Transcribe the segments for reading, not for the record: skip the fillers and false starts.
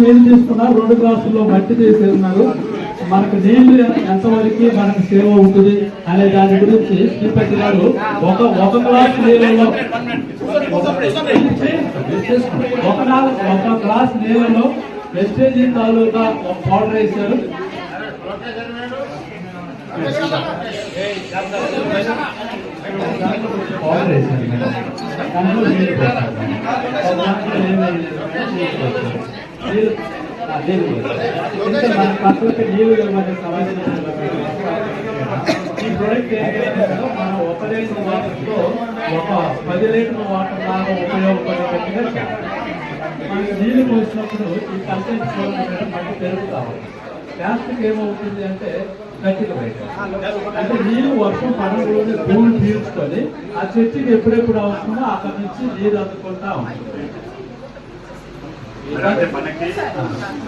నీళ్ళు తీసుకున్నారు, 2 గ్లాసుల్లో మట్టి తీసి ఉన్నారు. మనకు నీళ్లు ఎంతవరకు మనకు సేవ్ అవుతుంది అనే దాని గురించి శ్రీపతి గారు ఒక గ్లాస్ నీళ్ళలో ఒక గ్లాస్ నీళ్ళలో వెస్టేజీ తాలూకా పౌడర్ వేశారు. పౌడర్ వేశారు దాంట్లో నీళ్ళు మన ప్రకృతి నీళ్ళు ఈ ప్రొడక్ట్ మనం 1 లీటర్ వాటర్తో ఒక 10 లీటర్ వాటర్ లాగా ఉపయోగపడేటట్టుగా మనకి నీళ్లు పోసినప్పుడు ఈ కంటెంట్ మట్టి పెరుగుతా ఉంది. ప్లాస్టిక్ ఏమవుతుంది అంటే గట్టిగా బయట అంటే నీళ్ళు వర్షం పడకూడదు, భూమి పీల్చుకొని ఆ చెట్టుకి ఎప్పుడెప్పుడు అవసరమో అక్కడి నుంచి నీరు అందుకుంటా ఉంటుంది. మనకి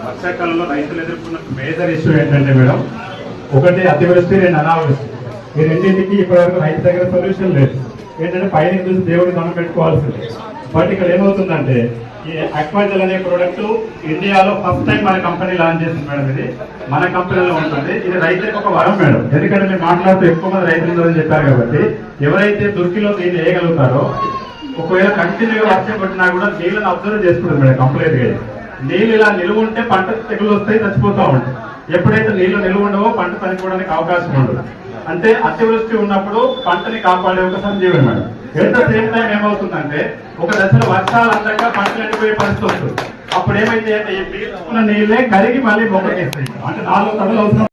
వర్షాకాలంలో రైతులు ఎదుర్కొన్న మేజర్ ఇష్యూ ఏంటంటే మేడం, ఒకటి అతివృష్టి, 2 అనావృష్టి. ఈ రెండింటికి ఇప్పటివరకు రైతు దగ్గర సొల్యూషన్ లేదు. ఏంటంటే పైన చూసి దేవుడికి దండం పెట్టుకోవాల్సింది. బట్ ఇక్కడ ఏమవుతుందంటే ఈ అక్వాజల్ అనే ప్రోడక్ట్ ఇండియాలో ఫస్ట్ టైం మన కంపెనీ లాంచ్ చేసింది మేడం. ఇది మన కంపెనీలో ఉంటుంది. ఇది రైతులకు ఒక వరం మేడం. ఎందుకంటే మీరు మాట్లాడుతూ ఎక్కువ మంది రైతులు ఉన్నారని చెప్పారు కాబట్టి ఎవరైతే దుర్కిలో దీన్ని వేయగలుగుతారో, ఒకవేళ కంటిన్యూగా వర్షం పట్టినా కూడా నీళ్ళని అబ్జర్వ్ చేసుకుంటుంది మేడం కంప్లీట్ గా. నీళ్ళు ఇలా నిలువ ఉంటే పంట తెగులు వస్తాయి, చచ్చిపోతూ ఉంటాయి. ఎప్పుడైతే నీళ్లు నిలువ ఉండవో పంట చనిపోవడానికి అవకాశం ఉండదు. అంటే అతివృష్టి ఉన్నప్పుడు పంటని కాపాడే ఒక సంజీవనం మేడం. ఎంత సేమ్ టైం ఏమవుతుందంటే ఒక దశలో వర్షాలు అందంగా పంటలు ఎండిపోయే పరిస్థితి వస్తుంది. అప్పుడు ఏమైతే ఈ పీల్చుకున్న నీళ్ళే కరిగి మళ్ళీ మొక్కకేస్తాయి. అంటే 4 తడులు అవసరం.